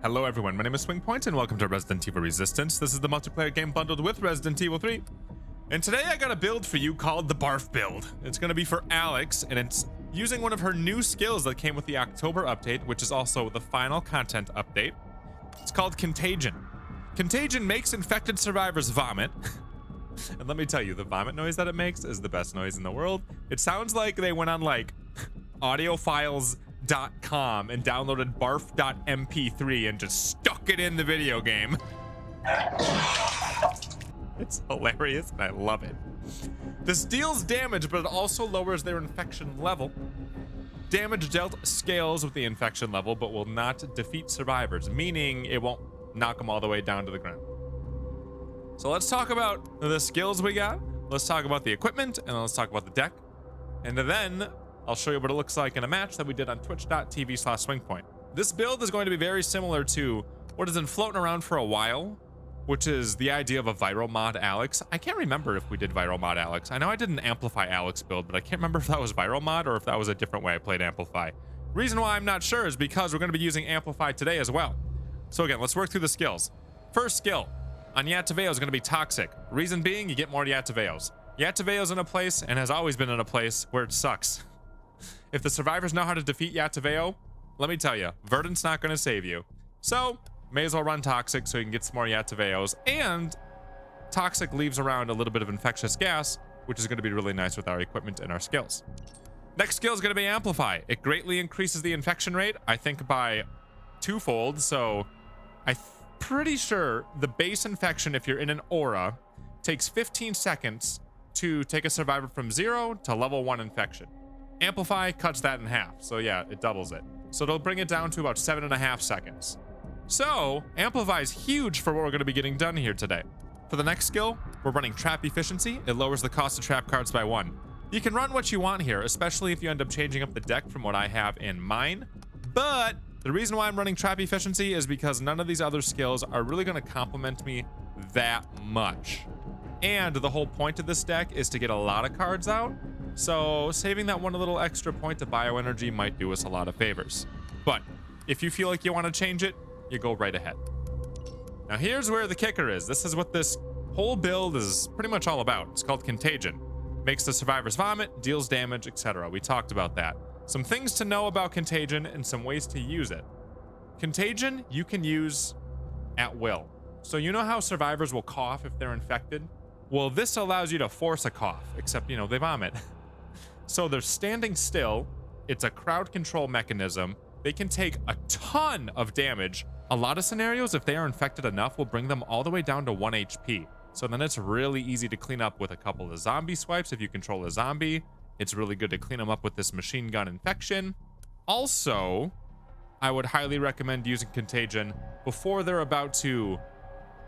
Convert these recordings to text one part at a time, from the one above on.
Hello everyone, my name is SwingPoynt and welcome to Resident Evil Resistance. This is the multiplayer game bundled with Resident Evil 3. And today I got a build for you called the Barf Build. It's going to be for Alex, and it's using one of her new skills that came with the October update, which is also the final content update. It's called Contagion. Contagion makes infected survivors vomit. And let me tell you, the vomit noise that it makes is the best noise in the world. It sounds like they went on like audiofiles.com and downloaded barf.mp3 and just stuck it in the video game. It's hilarious and I love it. This deals damage, but it also lowers their infection level. Damage dealt scales with the infection level, but will not defeat survivors, meaning it won't knock them all the way down to the ground. So let's talk about the skills we got. Let's talk about the equipment, and then let's talk about the deck. And then I'll show you what it looks like in a match that we did on twitch.tv/SwingPoynt. This build is going to be very similar to what has been floating around for a while, which is the idea of a viral mod Alex. I can't remember if we did viral mod Alex. I know I did an Amplify Alex build, but I can't remember if that was viral mod or if that was a different way I played Amplify. Reason why I'm not sure is because we're going to be using Amplify today as well. So again, let's work through the skills. First skill on Yataveo is going to be Toxic. Reason being, you get more Yataveos. Yataveo's in a place and has always been in a place where it sucks. If the survivors know how to defeat Yataveo, let me tell you, Verdant's not going to save you. So may as well run Toxic so you can get some more Yataveos. And Toxic leaves around a little bit of infectious gas, which is going to be really nice with our equipment and our skills. Next skill is going to be Amplify. It greatly increases the infection rate, I think by twofold. So I'm pretty sure the base infection, if you're in an aura, takes 15 seconds to take a survivor from 0 to level 1 infection. Amplify cuts that in half, so yeah, it doubles it. So it'll bring it down to about 7.5 seconds. So Amplify is huge for what we're going to be getting done here today. For the next skill, we're running Trap Efficiency. It lowers the cost of trap cards by 1. You can run what you want here, especially if you end up changing up the deck from what I have in mine. But the reason why I'm running Trap Efficiency is because none of these other skills are really going to complement me that much. And the whole point of this deck is to get a lot of cards out. So saving that one little extra point to bioenergy might do us a lot of favors. But if you feel like you want to change it, you go right ahead. Now here's where the kicker is. This is what this whole build is pretty much all about. It's called Contagion. Makes the survivors vomit, deals damage, etc. We talked about that. Some things to know about Contagion and some ways to use it. Contagion you can use at will. So you know how survivors will cough if they're infected? Well, this allows you to force a cough, except, you know, they vomit. So they're standing still. It's a crowd control mechanism. They can take a ton of damage. A lot of scenarios, if they are infected enough, will bring them all the way down to 1 HP. So then it's really easy to clean up with a couple of zombie swipes if you control a zombie. It's really good to clean them up with this machine gun infection. Also, I would highly recommend using Contagion before they're about to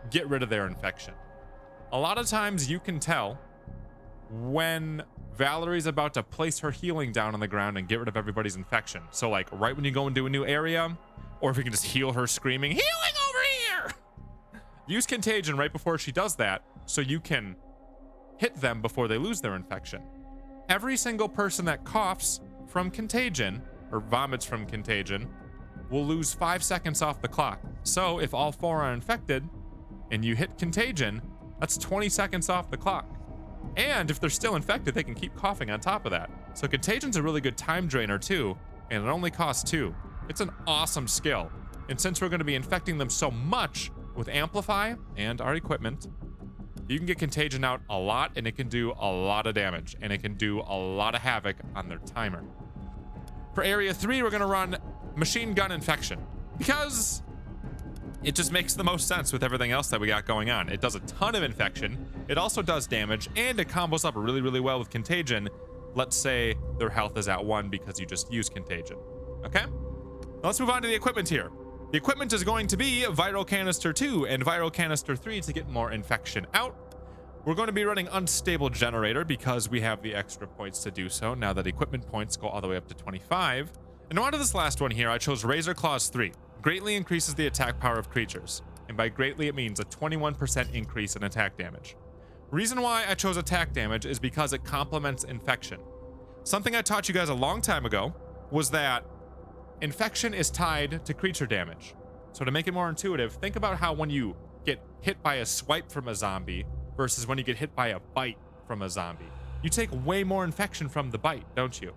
get rid of their infection. A lot of times you can tell when Valerie's about to place her healing down on the ground and get rid of everybody's infection. So like right when you go into a new area, or if you can just heal her screaming, "Healing over here!" Use Contagion right before she does that so you can hit them before they lose their infection. Every single person that coughs from Contagion or vomits from Contagion will lose 5 seconds off the clock. So if all 4 are infected and you hit Contagion, that's 20 seconds off the clock. And if they're still infected, they can keep coughing on top of that. So Contagion's a really good time drainer too, and it only costs 2. It's an awesome skill. And since we're going to be infecting them so much with Amplify and our equipment, you can get Contagion out a lot, and it can do a lot of damage, and it can do a lot of havoc on their timer. For Area 3, we're going to run Machine Gun Infection, because it just makes the most sense with everything else that we got going on. It does a ton of infection. It also does damage, and it combos up really, really well with Contagion. Let's say their health is at 1 because you just used Contagion. Okay? Now let's move on to the equipment here. The equipment is going to be Viral Canister 2 and Viral Canister 3 to get more infection out. We're going to be running Unstable Generator because we have the extra points to do so now that equipment points go all the way up to 25. And on to this last one here, I chose Razor Claws 3. Greatly increases the attack power of creatures, and by greatly it means a 21% increase in attack damage. Reason why I chose attack damage is because it complements infection. Something I taught you guys a long time ago was that infection is tied to creature damage. So to make it more intuitive, think about how when you get hit by a swipe from a zombie versus when you get hit by a bite from a zombie. You take way more infection from the bite, don't you?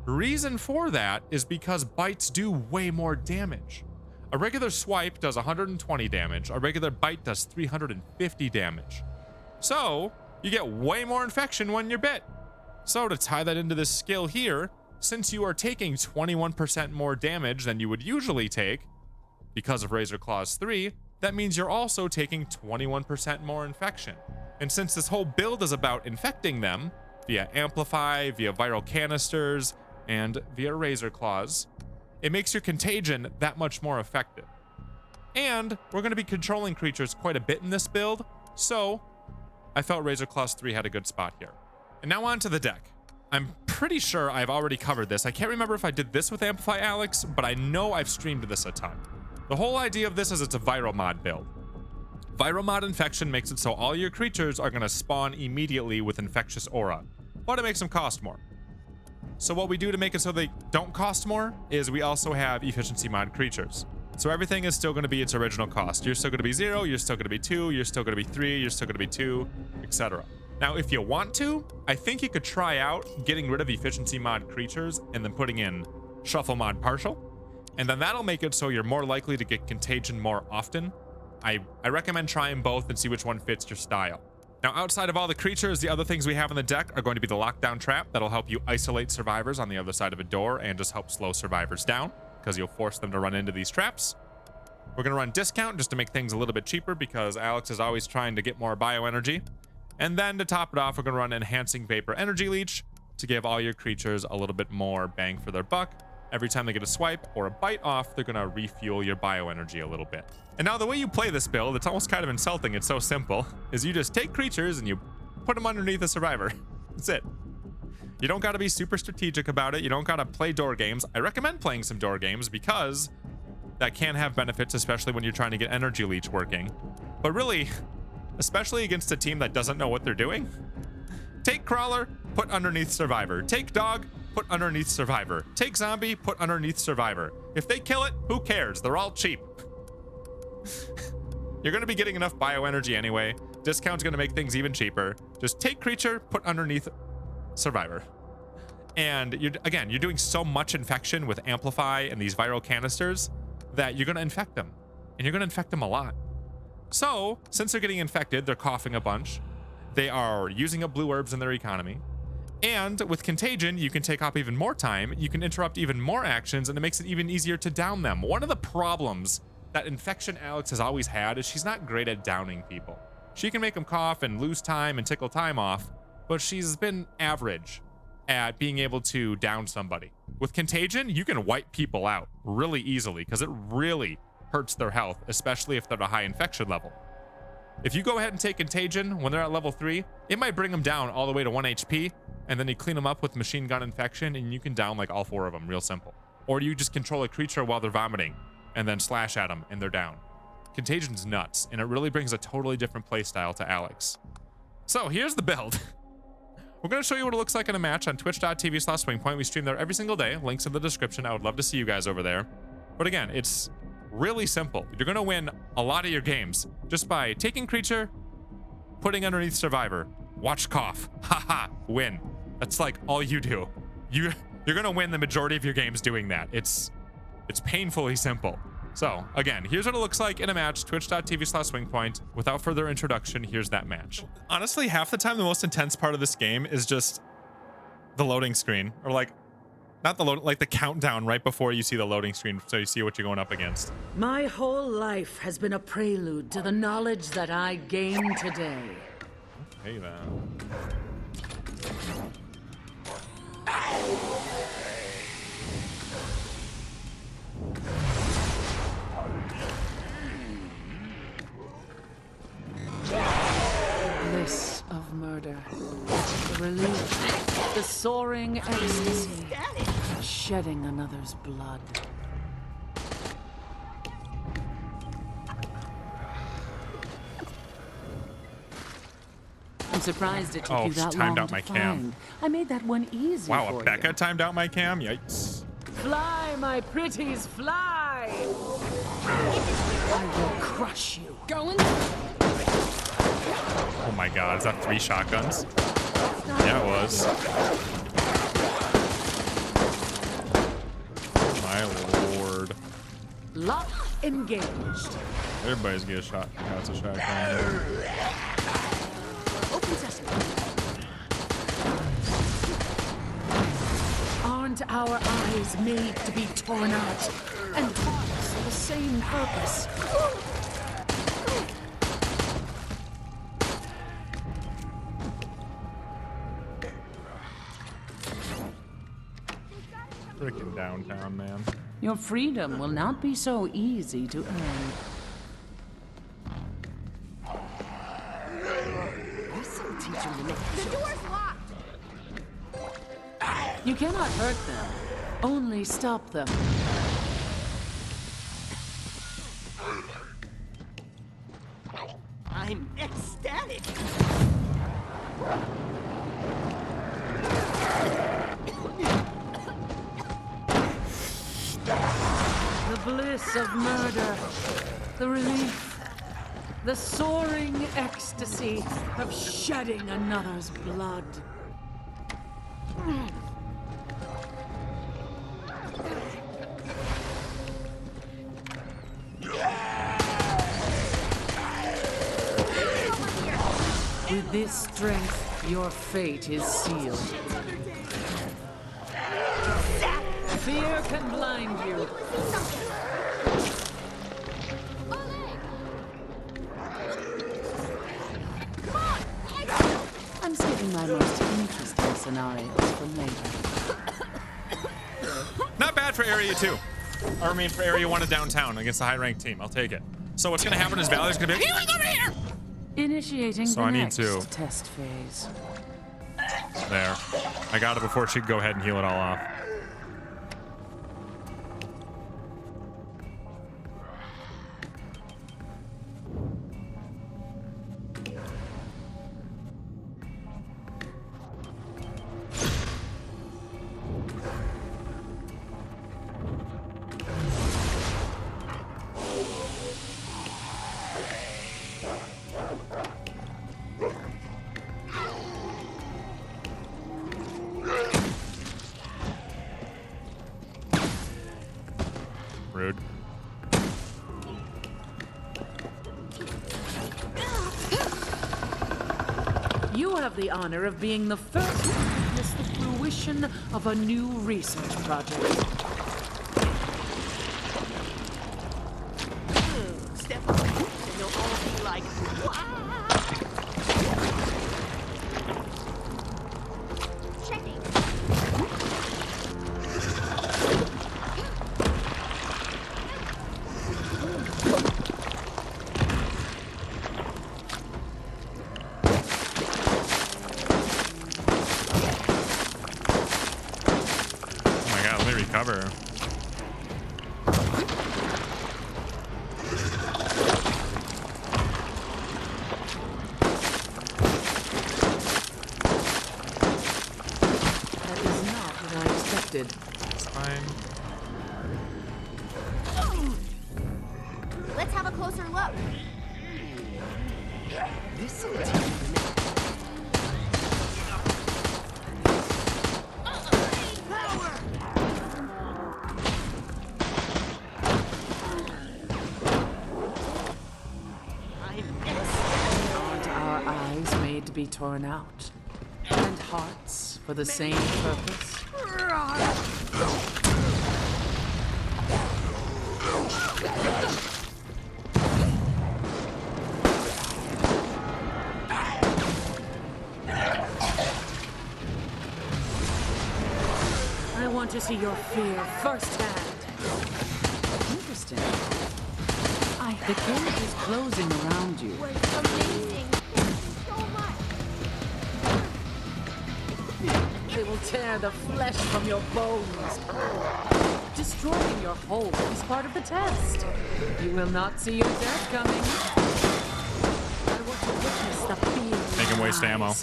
Reason for that is because bites do way more damage. A regular swipe does 120 damage, a regular bite does 350 damage. So you get way more infection when you're bit. So to tie that into this skill here, since you are taking 21% more damage than you would usually take because of Razor Claws 3, that means you're also taking 21% more infection. And since this whole build is about infecting them via Amplify, via viral canisters, and via Razor Claws, it makes your Contagion that much more effective. And we're going to be controlling creatures quite a bit in this build, so I felt Razor Claws 3 had a good spot here. And now on to the deck. I'm pretty sure I've already covered this. I can't remember if I did this with Amplify Alex, but I know I've streamed this a ton. The whole idea of this is it's a viral mod build. Viral mod infection makes it so all your creatures are going to spawn immediately with infectious aura, but it makes them cost more. So what we do to make it so they don't cost more is we also have efficiency mod creatures. So everything is still going to be its original cost. You're still going to be 0, you're still going to be 2, you're still going to be 3, you're still going to be 2, etc. Now, if you want to, I think you could try out getting rid of efficiency mod creatures and then putting in shuffle mod partial. And then that'll make it so you're more likely to get Contagion more often. I recommend trying both and see which one fits your style. Now, outside of all the creatures, the other things we have on the deck are going to be the lockdown trap. That'll help you isolate survivors on the other side of a door and just help slow survivors down because you'll force them to run into these traps. We're going to run discount just to make things a little bit cheaper because Alex is always trying to get more bioenergy. And then to top it off, we're going to run enhancing vapor energy leech to give all your creatures a little bit more bang for their buck. Every time they get a swipe or a bite off, they're going to refuel your bioenergy a little bit. And now the way you play this build, it's almost kind of insulting. It's so simple, is you just take creatures and you put them underneath a survivor. That's it. You don't got to be super strategic about it. You don't got to play door games. I recommend playing some door games because that can have benefits, especially when you're trying to get energy leech working. But really, especially against a team that doesn't know what they're doing, take crawler, put underneath survivor. Take dog, put underneath survivor. Take zombie, put underneath survivor. If they kill it, who cares? They're all cheap. You're going to be getting enough bioenergy anyway. Discount's going to make things even cheaper. Just take creature, put underneath survivor. And you're doing so much infection with Amplify and these viral canisters that you're going to infect them. And you're going to infect them a lot. So, since they're getting infected, they're coughing a bunch. They are using up blue herbs in their economy. And with Contagion, you can take off even more time. You can interrupt even more actions, and it makes it even easier to down them. One of the problems that Infection Alex has always had is she's not great at downing people. She can make them cough and lose time and tickle time off, but she's been average at being able to down somebody. With Contagion, you can wipe people out really easily because it really hurts their health, especially if they're at a high infection level. If you go ahead and take Contagion when they're at level 3, it might bring them down all the way to 1 HP, and then you clean them up with machine gun infection, and you can down like all 4 of them real simple. Or you just control a creature while they're vomiting, and then slash at them, and they're down. Contagion's nuts, and it really brings a totally different playstyle to Alex. So here's the build. We're going to show you what it looks like in a match on twitch.tv/SwingPoynt. We stream there every single day. Links in the description. I would love to see you guys over there. But again, it's really simple. You're going to win a lot of your games just by taking creature, putting underneath survivor, watch cough, haha, win. That's like all you do. You're going to win the majority of your games doing that. It's painfully simple. So again, here's what it looks like in a match, twitch.tv/SwingPoynt. Without further introduction, here's that match. Honestly, half the time, the most intense part of this game is just the loading screen, or like, not the load, like the countdown right before you see the loading screen, so you see what you're going up against. My whole life has been a prelude to the knowledge that I gained today. Hey then. Bliss of murder. The relief. The soaring ecstasy. Shedding another's blood. I'm surprised it took you that long timed out to my find. cam. I made that one easy Wow, for Becca you. timed out my cam? Yikes. Fly, my pretties, fly! die! I will crush you. Going? Oh my god, is that 3 shotguns? Yeah, it was. My lord. Lock engaged. Everybody's get a shot. That's a shotgun. Open sesame. Aren't our eyes made to be torn out? And hearts for the same purpose? Freaking downtown, man. Your freedom will not be so easy to earn. This'll teach you to make The door's locked. You cannot hurt them, only stop them. I'm ecstatic. The bliss of murder, the relief, the soaring ecstasy of shedding another's blood. With this strength, your fate is sealed. Fear can blind you. I'm saving my most interesting scenarios for later. Not bad for Area 2. Or I mean, for Area 1 of downtown against a high-ranked team. I'll take it. So what's going to happen is Valerie's going to be like, healing over here! Initiating So the I need next to. test phase. There. I got it before she could go ahead and heal it all off. Rude. You have the honor of being the first to witness the fruition of a new research project. Step away, and they'll all be like, wow. Checking. Oh my god, let me recover. That is not what I expected. It's fine. Let's have a closer look. This will teach you to make Aren't our eyes made to be torn out? And hearts for the same purpose? I want to see your fear firsthand. Interesting. The cage is closing around you. Was amazing. So much. They will tear the flesh from your bones. Destroying your hold is part of the test. You will not see your death coming. I want to witness the fear. Make him waste ammo.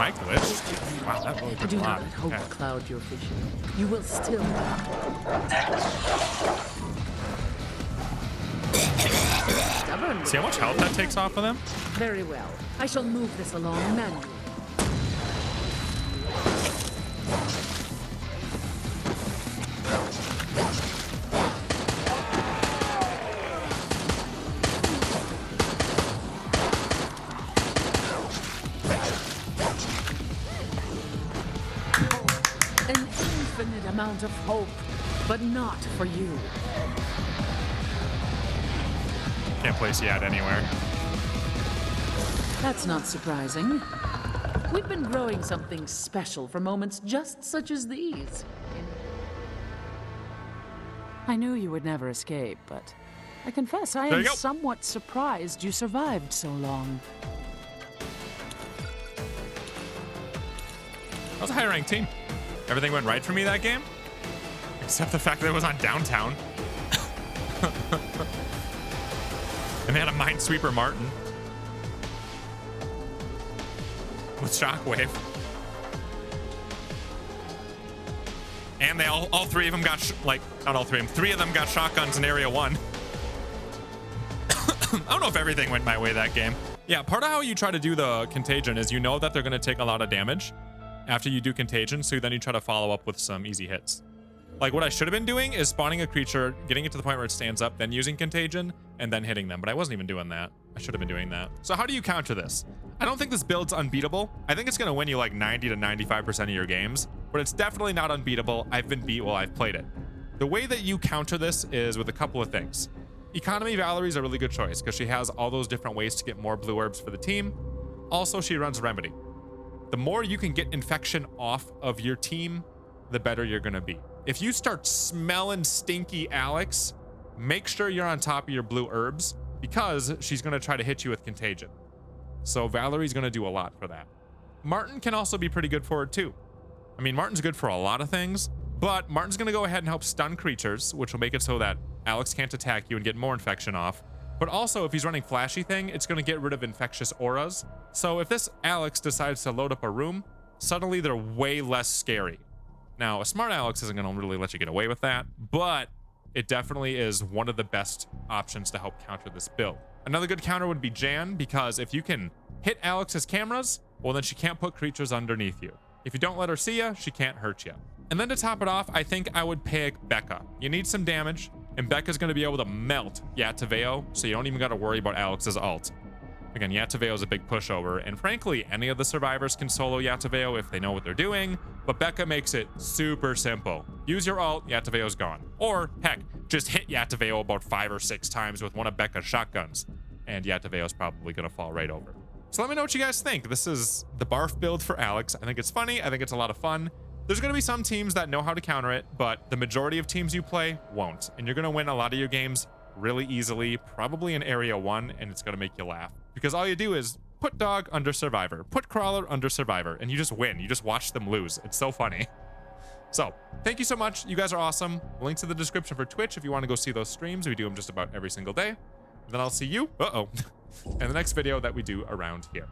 I glitched? Wow, that really took Do a not lot. let hope Okay. cloud your vision. You will still stubborn. See how much health that takes off of them? Very well. I shall move this along manually. An infinite amount of hope, but not for you. Can't place yet anywhere. That's not surprising. We've been growing something special for moments just such as these. I knew you would never escape, but I confess I There am you go. somewhat surprised you survived so long. That was a high-ranked team. Everything went right for me that game, except the fact that it was on downtown. And they had a Minesweeper Martin with Shockwave. And they all three of them got, not all three of them, three of them got shotguns in Area 1. I don't know if everything went my way that game. Yeah, part of how you try to do the Contagion is you know that they're going to take a lot of damage after you do Contagion, so then you try to follow up with some easy hits. Like what I should have been doing is spawning a creature, getting it to the point where it stands up, then using Contagion, and then hitting them. But I wasn't even doing that. I should have been doing that. So how do you counter this? I don't think this build's unbeatable. I think it's going to win you like 90 to 95% of your games, but it's definitely not unbeatable. I've been beat while I've played it. The way that you counter this is with a couple of things. Economy Valerie's a really good choice because she has all those different ways to get more blue herbs for the team. Also, she runs Remedy. The more you can get infection off of your team, the better you're going to be. If you start smelling stinky Alex, make sure you're on top of your blue herbs because she's going to try to hit you with Contagion. So Valerie's going to do a lot for that. Martin can also be pretty good for it too. I mean, Martin's good for a lot of things, but Martin's going to go ahead and help stun creatures, which will make it so that Alex can't attack you and get more infection off. But also, if he's running Flashy Thing, it's going to get rid of infectious auras. So if this Alex decides to load up a room, suddenly they're way less scary. Now, a smart Alex isn't going to really let you get away with that, but it definitely is one of the best options to help counter this build. Another good counter would be Jan, because if you can hit Alex's cameras, well, then she can't put creatures underneath you. If you don't let her see you, she can't hurt you. And then to top it off, I think I would pick Becca. You need some damage, and Becca's going to be able to melt Yataveo, so you don't even got to worry about Alex's ult. Again, Yataveo is a big pushover, and frankly, any of the survivors can solo Yataveo if they know what they're doing, but Becca makes it super simple. Use your ult, Yataveo's gone. Or, heck, just hit Yataveo about 5 or 6 times with one of Becca's shotguns, and Yataveo's probably going to fall right over. So let me know what you guys think. This is the Barf build for Alex. I think it's funny. I think it's a lot of fun. There's going to be some teams that know how to counter it, but the majority of teams you play won't. And you're going to win a lot of your games really easily, probably in Area 1, and it's going to make you laugh. Because all you do is put Dog under Survivor, put Crawler under Survivor, and you just win. You just watch them lose. It's so funny. So, thank you so much. You guys are awesome. Links in the description for Twitch if you want to go see those streams. We do them just about every single day. And then I'll see you, in the next video that we do around here.